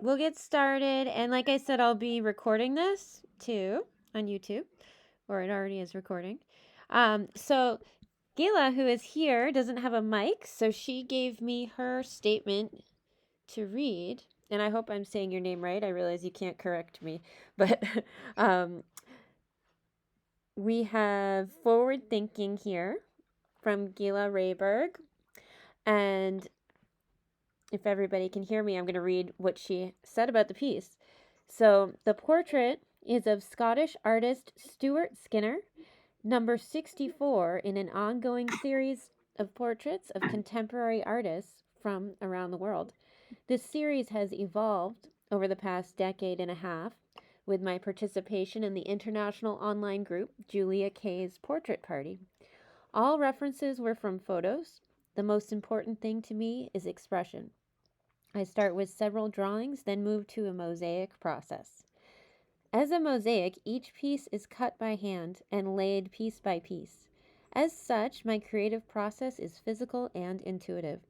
we'll get started. And like I said, I'll be recording this too on YouTube, or it already is recording. So Gila, who is here, doesn't have a mic, so she gave me her statement to read. And I hope I'm saying your name right. I realize you can't correct me, but we have forward thinking here from Gila Rayberg. And if everybody can hear me, I'm going to read what she said about the piece. So the portrait is of Scottish artist Stuart Skinner, number 64 in an ongoing series of portraits of contemporary artists from around the world. This series has evolved over the past decade and a half with my participation in the international online group Julia Kay's Portrait Party. All references were from photos. The most important thing to me is expression. I start with several drawings, then move to a mosaic process. As a mosaic, each piece is cut by hand and laid piece by piece. As such, my creative process is physical and intuitive.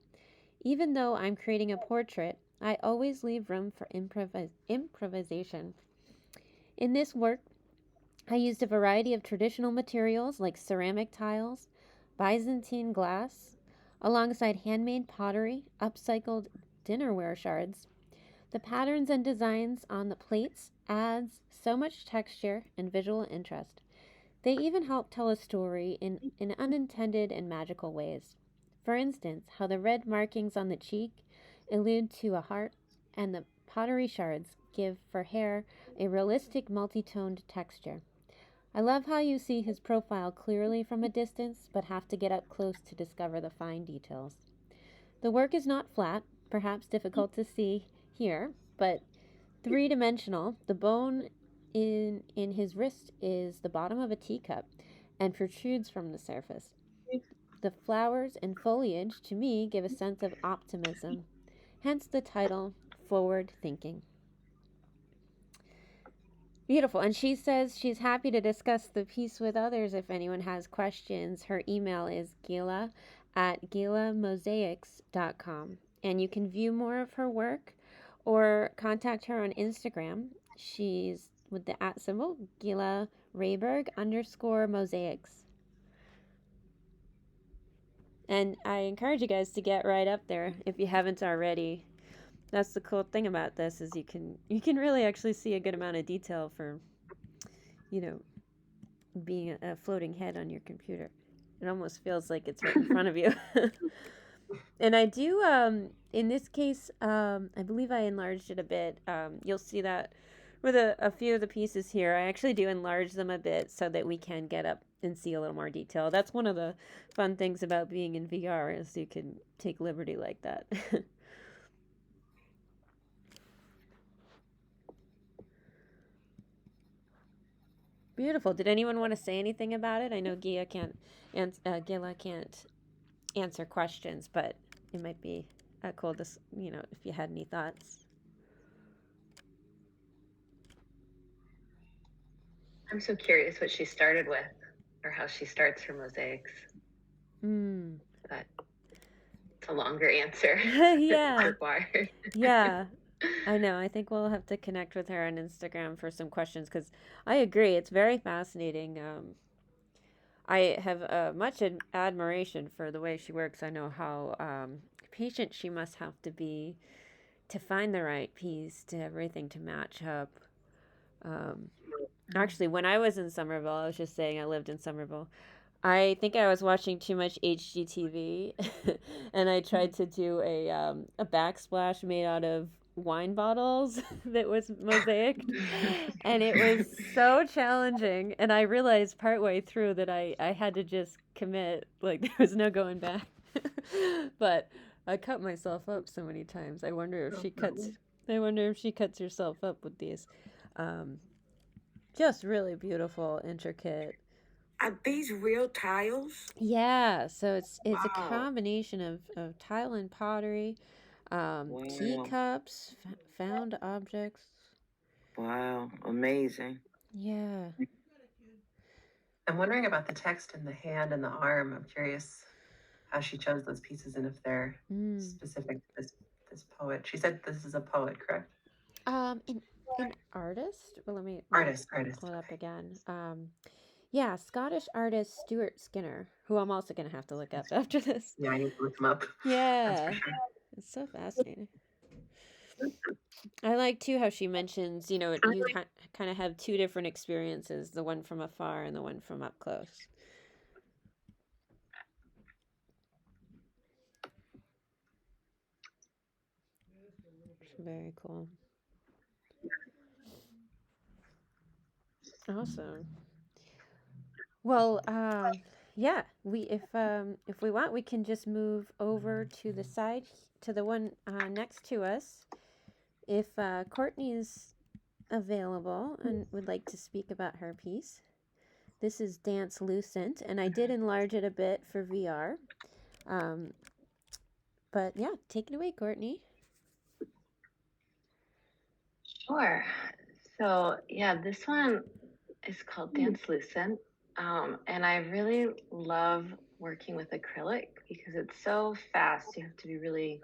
Even though I'm creating a portrait, I always leave room for improvisation. In this work, I used a variety of traditional materials like ceramic tiles, Byzantine glass, alongside handmade pottery, upcycled dinnerware shards. The patterns and designs on the plates adds so much texture and visual interest. They even help tell a story in unintended and magical ways. For instance, how the red markings on the cheek allude to a heart, and the pottery shards give for hair a realistic multi-toned texture. I love how you see his profile clearly from a distance, but have to get up close to discover the fine details. The work is not flat, perhaps difficult to see here, but three-dimensional. The bone in his wrist is the bottom of a teacup and protrudes from the surface. The flowers and foliage, to me, give a sense of optimism, hence the title, Forward Thinking. Beautiful. And she says she's happy to discuss the piece with others if anyone has questions. Her email is gila@gilamosaics.com. And you can view more of her work or contact her on Instagram. She's with the @ symbol, Gila Rayberg _mosaics. And I encourage you guys to get right up there if you haven't already. That's the cool thing about this is you can really actually see a good amount of detail for, being a floating head on your computer. It almost feels like it's right in front of you. And I do, in this case, I believe I enlarged it a bit. You'll see that with a few of the pieces here, I actually do enlarge them a bit so that we can get up and see a little more detail. That's one of the fun things about being in VR is you can take liberty like that. Beautiful. Did anyone want to say anything about it? I know Gila can't answer questions, but it might be cool to, if you had any thoughts. I'm so curious what she started with or how she starts her mosaics. But it's a longer answer. Yeah. Required. Yeah. I know. I think we'll have to connect with her on Instagram for some questions because I agree. It's very fascinating. I have much admiration for the way she works. I know how patient she must have to be to find the right piece, to everything to match up. Actually, when I was in Somerville, I was just saying I lived in Somerville. I think I was watching too much HGTV, and I tried to do a backsplash made out of wine bottles that was mosaic, and it was so challenging. And I realized partway through that I had to just commit, like there was no going back. But I cut myself up so many times. I wonder if she cuts. I wonder if she cuts herself up with these. Just really beautiful, intricate. Are these real tiles? Yeah, so it's a combination of tile and pottery, teacups, found objects. Wow, amazing. Yeah. I'm wondering about the text in the hand and the arm. I'm curious how she chose those pieces and if they're specific to this poet. She said this is a poet, correct? An artist. Well, let me Artist. pull it up again. Yeah, Scottish artist Stuart Skinner, who I'm also gonna have to look up after this. Yeah, I need to look him up. That's for Yeah, sure. it's so fascinating. I like too how she mentions, you kind of have two different experiences, the one from afar and the one from up close. Very cool. Awesome. Well, yeah, if we want, we can just move over to the side to the one next to us. If Courtney is available and would like to speak about her piece. This is Dance Lucent, and I did enlarge it a bit for VR. But yeah, take it away, Courtney. Sure. So yeah, this one is called Dance Lucent. And I really love working with acrylic because it's so fast. You have to be really,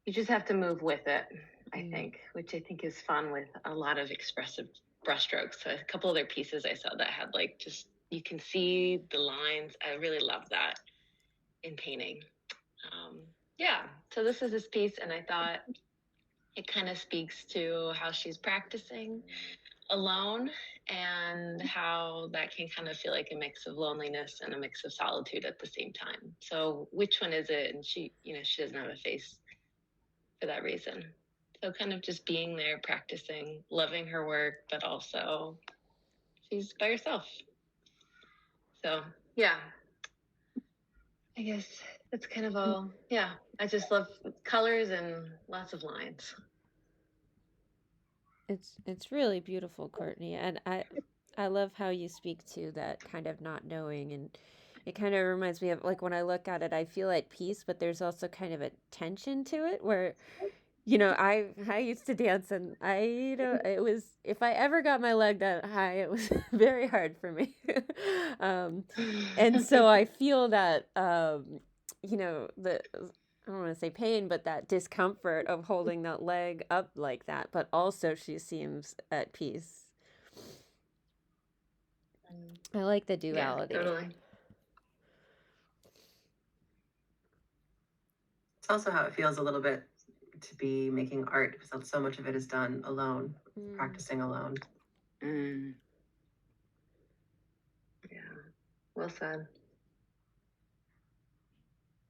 you just have to move with it, I think, which I think is fun with a lot of expressive brushstrokes. So a couple other pieces I saw that had like just, you can see the lines. I really love that in painting. Yeah, so this is this piece, and I thought it kind of speaks to how she's practicing alone and how that can kind of feel like a mix of loneliness and a mix of solitude at the same time. So which one is it? And she doesn't have a face for that reason. So kind of just being there, practicing, loving her work, but also she's by herself. So yeah, I guess that's kind of all. Yeah, I just love colors and lots of lines. It's really beautiful, Courtney, and I love how you speak to that kind of not knowing, and it kind of reminds me of like when I look at it, I feel at peace, but there's also kind of a tension to it where I used to dance, and it was, if I ever got my leg that high, it was very hard for me. And so I feel that the I don't want to say pain, but that discomfort of holding that leg up like that. But also, she seems at peace. I like the duality. Yeah, totally. It's also how it feels a little bit to be making art because so much of it is done alone, practicing alone. Yeah, well said.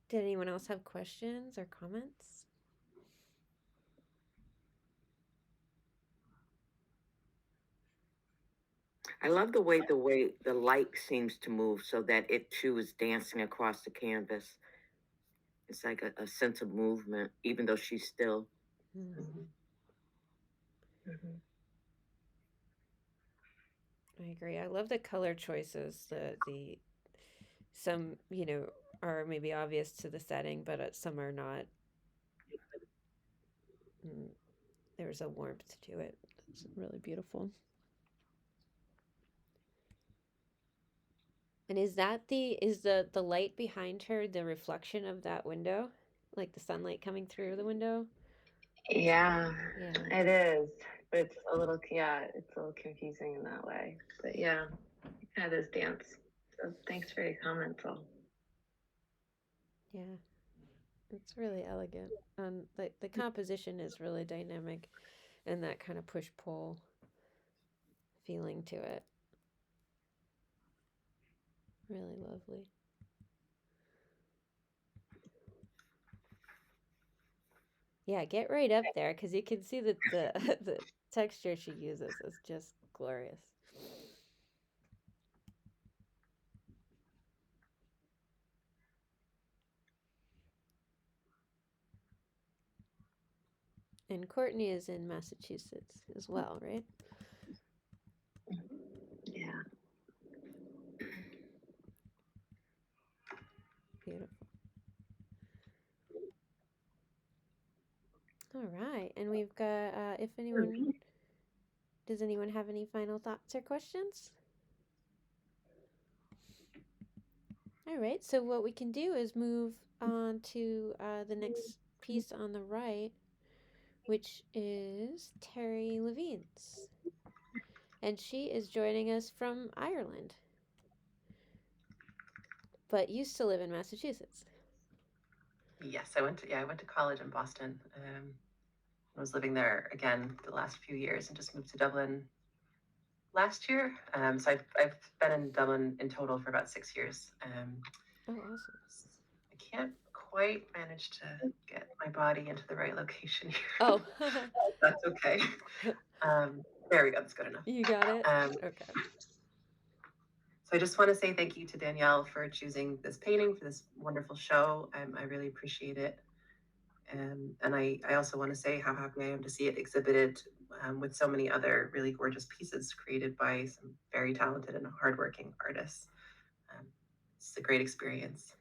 Did anyone else have questions or comments? I love the way the light seems to move so that it too is dancing across the canvas. It's like a sense of movement, even though she's still. I agree. I love the color choices. The some are maybe obvious to the setting, but some are not. There's a warmth to it. It's really beautiful. And is the light behind her the reflection of that window? Like the sunlight coming through the window? Yeah, it is. But it's a little confusing in that way. But yeah, it kind of is dance. So thanks for your comments all. Yeah. It's really elegant. And the composition is really dynamic and that kind of push-pull feeling to it. Really lovely. Yeah, get right up there because you can see that the texture she uses is just glorious. And Courtney is in Massachusetts as well, right? Yeah. Beautiful. All right, and we've got, does anyone have any final thoughts or questions? All right, so what we can do is move on to the next piece on the right, which is Terri Levine's. And she is joining us from Ireland, but used to live in Massachusetts. Yes, I went to college in Boston. I was living there again the last few years and just moved to Dublin last year. So I've been in Dublin in total for about 6 years. Oh, awesome. I can't quite manage to get my body into the right location here. Oh, That's okay. There we go. That's good enough. you got it? Okay. So I just want to say thank you to Danielle for choosing this painting for this wonderful show. I really appreciate it. And I also want to say how happy I am to see it exhibited with so many other really gorgeous pieces created by some very talented and hardworking artists. It's a great experience.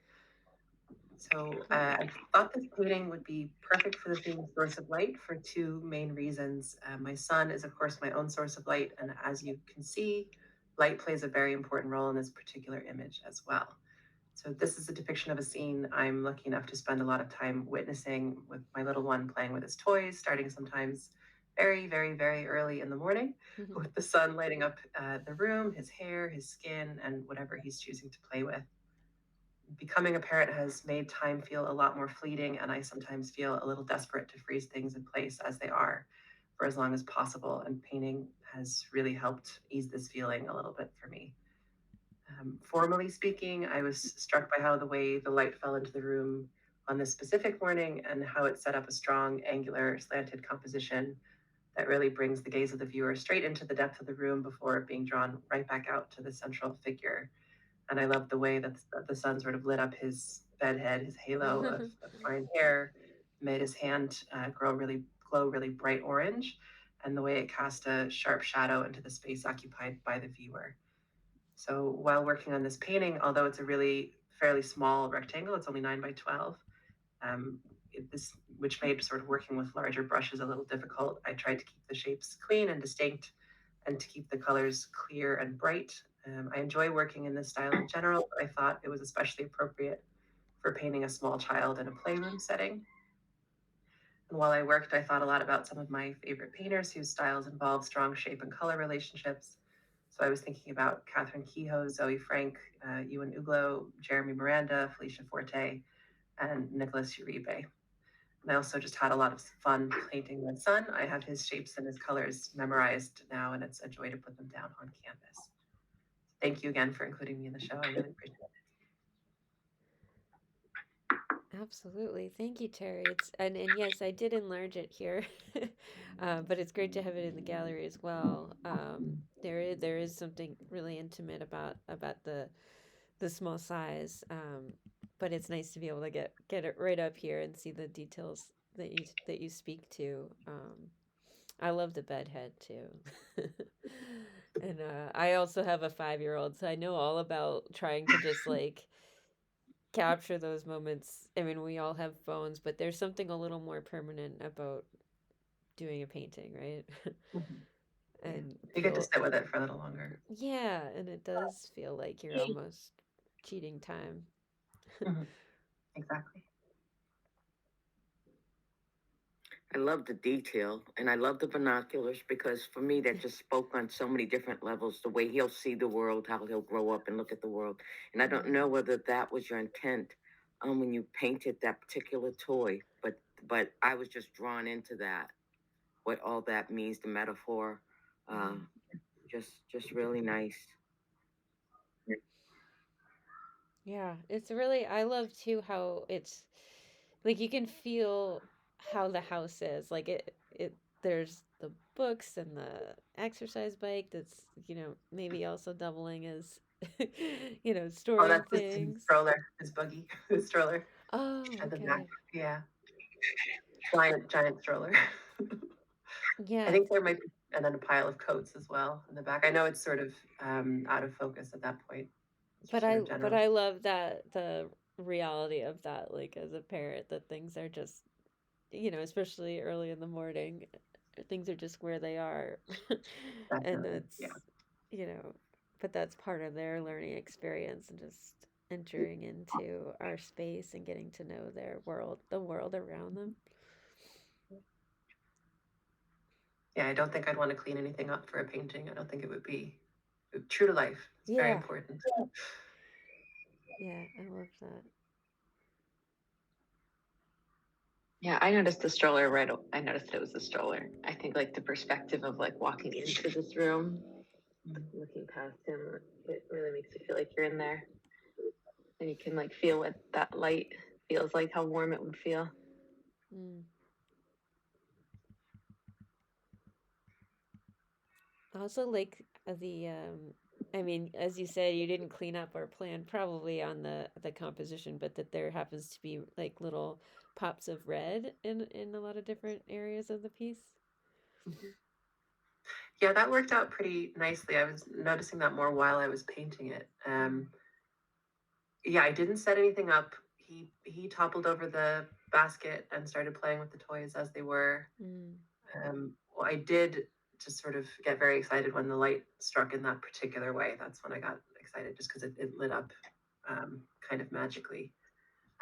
So I thought this painting would be perfect for the theme source of light for two main reasons. My son is, of course, my own source of light. And as you can see, light plays a very important role in this particular image as well. So this is a depiction of a scene I'm lucky enough to spend a lot of time witnessing with my little one playing with his toys, starting sometimes very, very, very early in the morning with the sun lighting up the room, his hair, his skin, and whatever he's choosing to play with. Becoming a parent has made time feel a lot more fleeting, and I sometimes feel a little desperate to freeze things in place as they are for as long as possible. And painting has really helped ease this feeling a little bit for me. Formally speaking, I was struck by how the way the light fell into the room on this specific morning and how it set up a strong, angular, slanted composition that really brings the gaze of the viewer straight into the depth of the room before being drawn right back out to the central figure. And I love the way that the sun sort of lit up his bedhead, his halo of fine hair, made his hand glow really bright orange, and the way it cast a sharp shadow into the space occupied by the viewer. So while working on this painting, although it's a really fairly small rectangle, it's only 9 by 12, which made sort of working with larger brushes a little difficult. I tried to keep the shapes clean and distinct and to keep the colors clear and bright. I enjoy working in this style in general, but I thought it was especially appropriate for painting a small child in a playroom setting. And while I worked, I thought a lot about some of my favorite painters whose styles involve strong shape and color relationships. So I was thinking about Catherine Kehoe, Zoe Frank, Ewan Uglo, Jeremy Miranda, Felicia Forte, and Nicholas Uribe. And I also just had a lot of fun painting my son. I have his shapes and his colors memorized now, and it's a joy to put them down on canvas. Thank you again for including me in the show. I really appreciate it. Absolutely. Thank you, Terri. And yes, I did enlarge it here, but it's great to have it in the gallery as well. There is something really intimate about the small size, but it's nice to be able to get it right up here and see the details that you speak to. I love the bed head too. And I also have a 5-year-old, so I know all about trying to just like capture those moments. I mean, we all have phones, but there's something a little more permanent about doing a painting, right? And you get to sit with it for a little longer. Yeah, and it does feel like you're almost cheating time. Exactly. I love the detail and I love the binoculars because for me that just spoke on so many different levels, the way he'll see the world, how he'll grow up and look at the world. And I don't know whether that was your intent when you painted that particular toy, but I was just drawn into that, what all that means, the metaphor. Just really nice. Yeah, it's really, I love too how it's like you can feel how the house is. Like there's the books and the exercise bike that's, maybe also doubling as, storing that's his things. stroller, his buggy, his stroller. Oh, At the okay. back. Yeah. Giant stroller. Yeah. I think there might be, and then a pile of coats as well in the back. I know it's sort of out of focus at that point. But I love that the reality of that, like as a parent, that things are just, especially early in the morning, things are just where they are. And that's, but that's part of their learning experience and just entering into our space and getting to know their world, the world around them. yeah, I don't think I'd want to clean anything up for a painting. I don't think it would be true to life. It's very Yeah. important. Yeah, I love that. Yeah, I noticed the stroller I noticed it was a stroller. I think like the perspective of like walking into this room, looking past him, it really makes you feel like you're in there. And you can like feel what that light feels like, how warm it would feel. Mm. I also like the I mean, as you said, you didn't clean up or plan probably on the composition, but that there happens to be like little pops of red in a lot of different areas of the piece. Yeah, that worked out pretty nicely. I was noticing that more while I was painting it. Yeah, I didn't set anything up. He toppled over the basket and started playing with the toys as they were. Well, I did just sort of get very excited when the light struck in that particular way. That's when I got excited, just because it lit up kind of magically,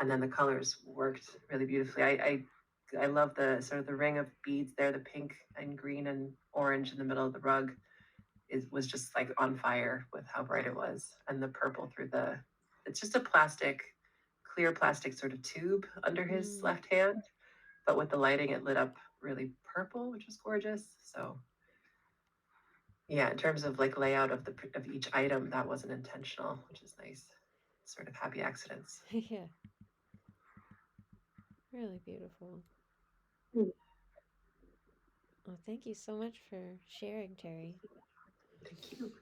and then the colors worked really beautifully. I love the sort of the ring of beads there, the pink and green and orange in the middle of the rug was just like on fire with how bright it was, and the purple through the, it's just a clear plastic sort of tube under his left hand, but with the lighting it lit up really purple, which was gorgeous. So yeah, in terms of like layout of each item, that wasn't intentional, which is nice. Sort of happy accidents. Yeah. Really beautiful. Well, thank you so much for sharing, Terri. Thank you.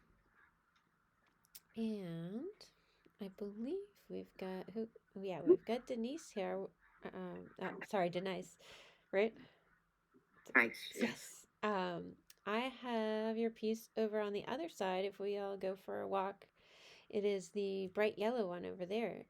And I believe we've got who? Yeah, we've got DaNice here. Sorry, DaNice, right? Nice. Yes. I have your piece over on the other side. If we all go for a walk, it is the bright yellow one over there.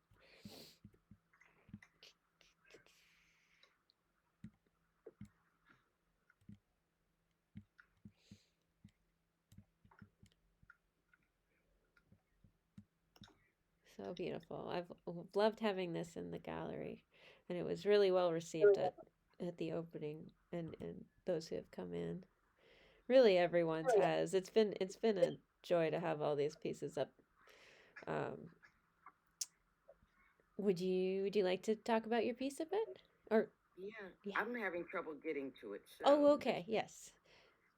So beautiful. I've loved having this in the gallery, and it was really well received at the opening and those who have come in. Really, everyone's has. It's been a joy to have all these pieces up. Um, would you like to talk about your piece a bit? Or Yeah, I'm having trouble getting to it. So oh, okay, yes.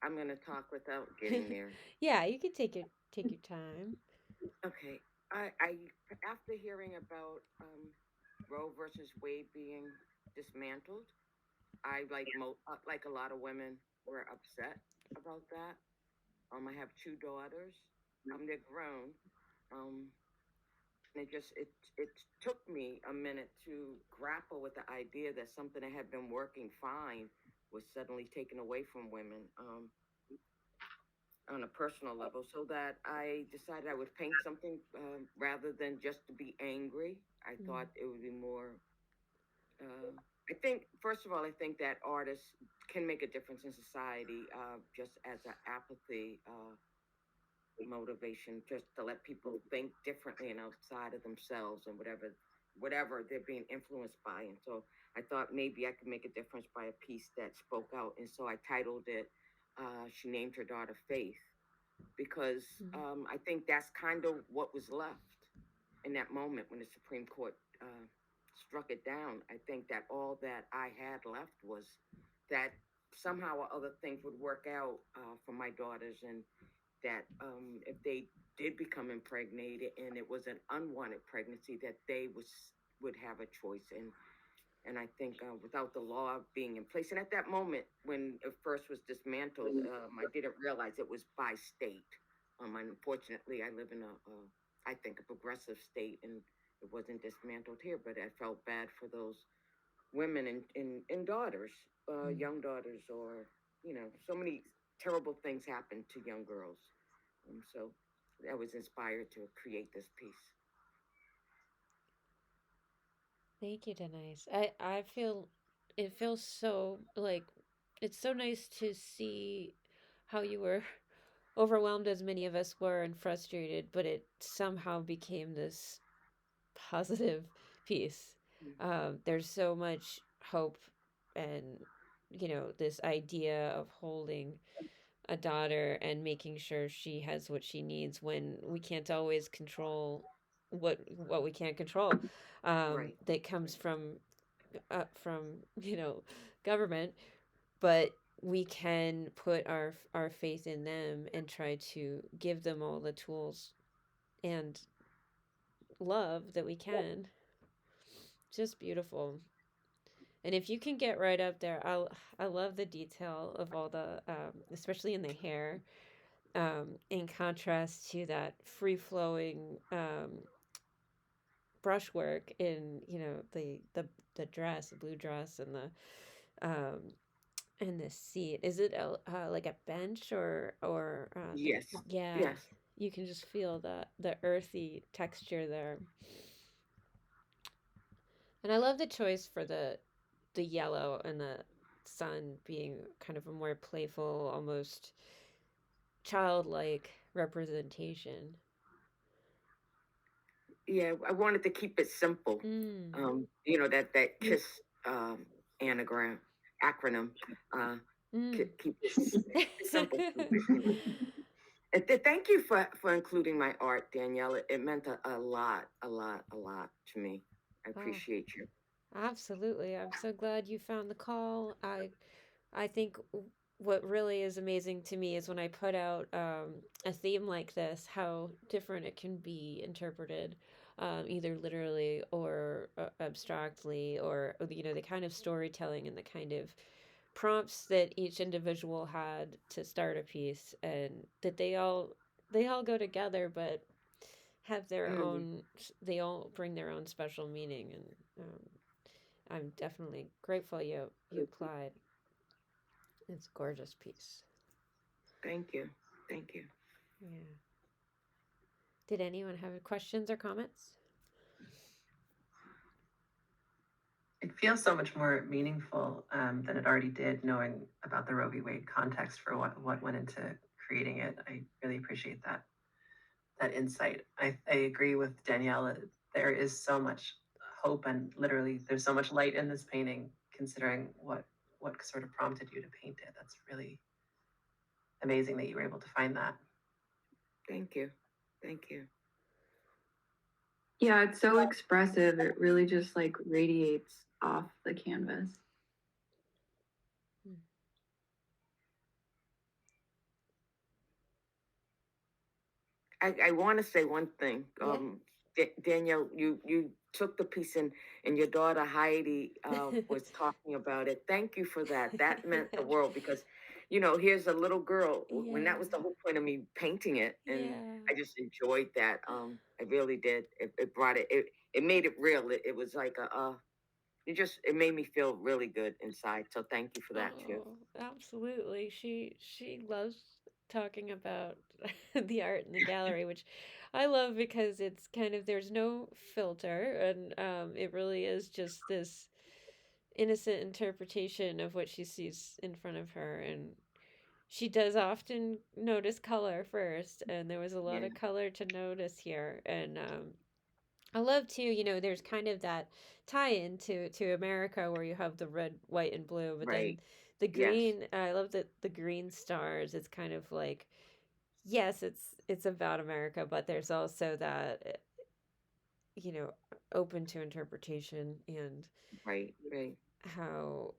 I'm going to talk without getting there. Yeah, you can take your time. Okay. I after hearing about Roe versus Wade being dismantled, I like a lot of women were upset about that. I have two daughters. They're grown. Um, and it took me a minute to grapple with the idea that something that had been working fine was suddenly taken away from women. On a personal level, so that I decided I would paint something rather than just to be angry. I thought it would be more. I think, first of all, I think that artists can make a difference in society just as an apathy motivation, just to let people think differently and outside of themselves and whatever they're being influenced by. And so I thought maybe I could make a difference by a piece that spoke out. And so I titled it, she named her daughter Faith, because I think that's kind of what was left in that moment when the Supreme Court struck it down. I think that all that I had left was that somehow or other things would work out for my daughters, and that if they did become impregnated and it was an unwanted pregnancy, that they would have a choice. And I think without the law being in place, and at that moment when it first was dismantled, I didn't realize it was by state. Unfortunately, I live in I think, a progressive state, and it wasn't dismantled here. But I felt bad for those women and daughters, young daughters, or so many terrible things happen to young girls. So I was inspired to create this piece. Thank you, DaNice. I feel it feels so like it's so nice to see how you were overwhelmed as many of us were and frustrated, but it somehow became this positive piece. There's so much hope and this idea of holding a daughter and making sure she has what she needs when we can't always control what we can't control, Right. that comes from government, but we can put our faith in them and try to give them all the tools and love that we can. Just beautiful. And if you can get right up there, I love the detail of all the especially in the hair, in contrast to that free flowing brushwork in the dress, the blue dress, and the seat. Is it like a bench or Yes. yeah, Yes. you can just feel the earthy texture there. And I love the choice for the yellow and the sun being kind of a more playful, almost childlike representation. Yeah, I wanted to keep it simple. That KISS anagram acronym. Keep it simple. Thank you for including my art, Danielle. It meant a lot to me. I appreciate you. Absolutely. I'm so glad you found the call. I think what really is amazing to me is when I put out a theme like this, how different it can be interpreted, either literally or abstractly, or the kind of storytelling and the kind of prompts that each individual had to start a piece, and that they all go together, but have their own. They all bring their own special meaning, and I'm definitely grateful you applied. It's a gorgeous piece. Thank you. Thank you. Yeah. Did anyone have questions or comments? It feels so much more meaningful than it already did, knowing about the Roe v. Wade context for what went into creating it. I really appreciate that insight. I agree with Danielle. There is so much hope, and literally there's so much light in this painting, considering what sort of prompted you to paint it. That's really amazing that you were able to find that. Thank you. Thank you. Yeah, it's so expressive. It really just like radiates off the canvas. I want to say one thing. Danielle, you took the piece and your daughter Heidi was talking about it. Thank you for that. That meant the world, because, here's a little girl. When that was the whole point of me painting it, and I just enjoyed that. I really did. It brought it. It made it real. It was like it made me feel really good inside. So thank you for that too. Absolutely. She loves talking about the art in the gallery, which I love because it's kind of, there's no filter, and it really is just this innocent interpretation of what she sees in front of her. And she does often notice color first, and there was a lot of color to notice here. And I love too, there's kind of that tie-in to America, where you have the red, white, and blue, but then the green. I love that the green stars. It's kind of like, yes, it's about America, but there's also that open to interpretation, and Right. how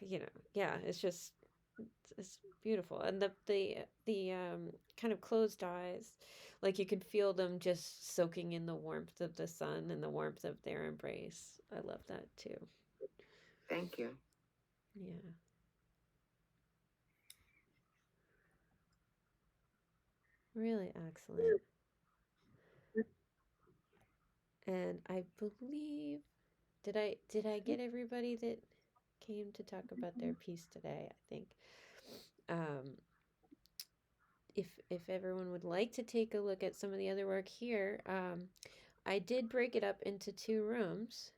it's just it's beautiful. And the kind of closed eyes, like you could feel them just soaking in the warmth of the sun and the warmth of their embrace. I love that too. Thank you. Yeah. Really excellent. And I believe, did I get everybody that came to talk about their piece today? I think if everyone would like to take a look at some of the other work here, I did break it up into 2 rooms.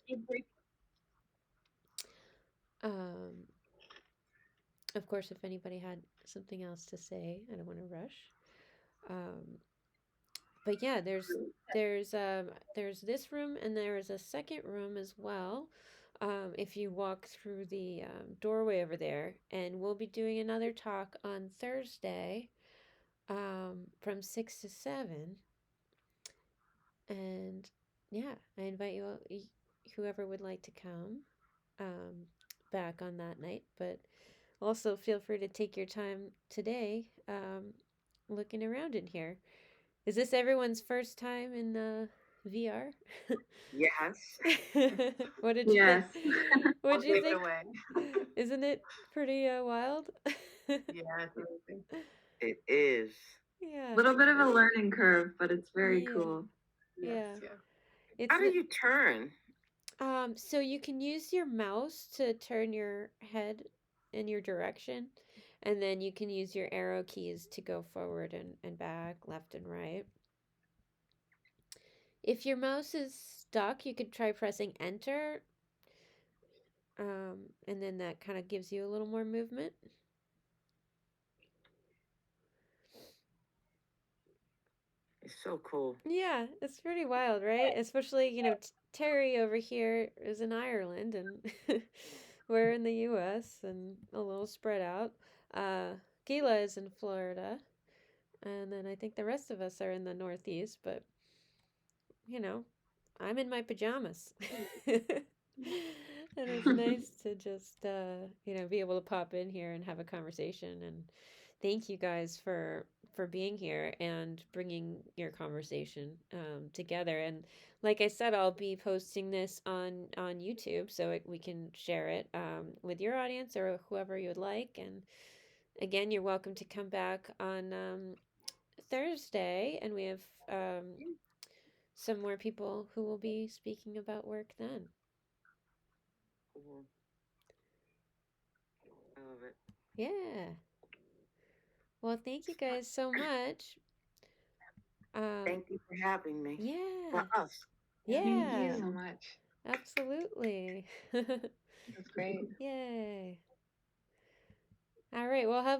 Of course, if anybody had something else to say, I don't want to rush. But yeah, there's this room, and there is a second room as well. if you walk through the doorway over there. And we'll be doing another talk on Thursday from 6 to 7. And yeah, I invite you all, whoever would like to come back on that night. But also feel free to take your time today looking around in here. Is this everyone's first time in VR? Yes. What did you Yes. think? What I'll did you give it think? away. Isn't it pretty wild? Yeah, it's amazing. It is. Yeah. Little bit of a learning curve, but it's very Yeah. cool. Yes, Yeah. yeah. It's How do you turn? so you can use your mouse to turn your head in your direction, and then you can use your arrow keys to go forward and back, left and right. If your mouse is stuck, you could try pressing enter, and then that kind of gives you a little more movement. It's so cool. Yeah, it's pretty wild, right? Especially, Terri over here is in Ireland and we're in the US and a little spread out. Gila is in Florida, and then I think the rest of us are in the Northeast, but I'm in my pajamas. And it's nice to just be able to pop in here and have a conversation. And thank you guys for being here and bringing your conversation together. And like I said, I'll be posting this on YouTube so we can share it with your audience or whoever you would like. And again, you're welcome to come back on Thursday, and we have some more people who will be speaking about work then. Cool. I love it. Yeah. Well, thank you guys so much. Thank you for having me. Yeah. For us. Yeah. Thank you so much. Absolutely. That's great. Yay. All right. Well, have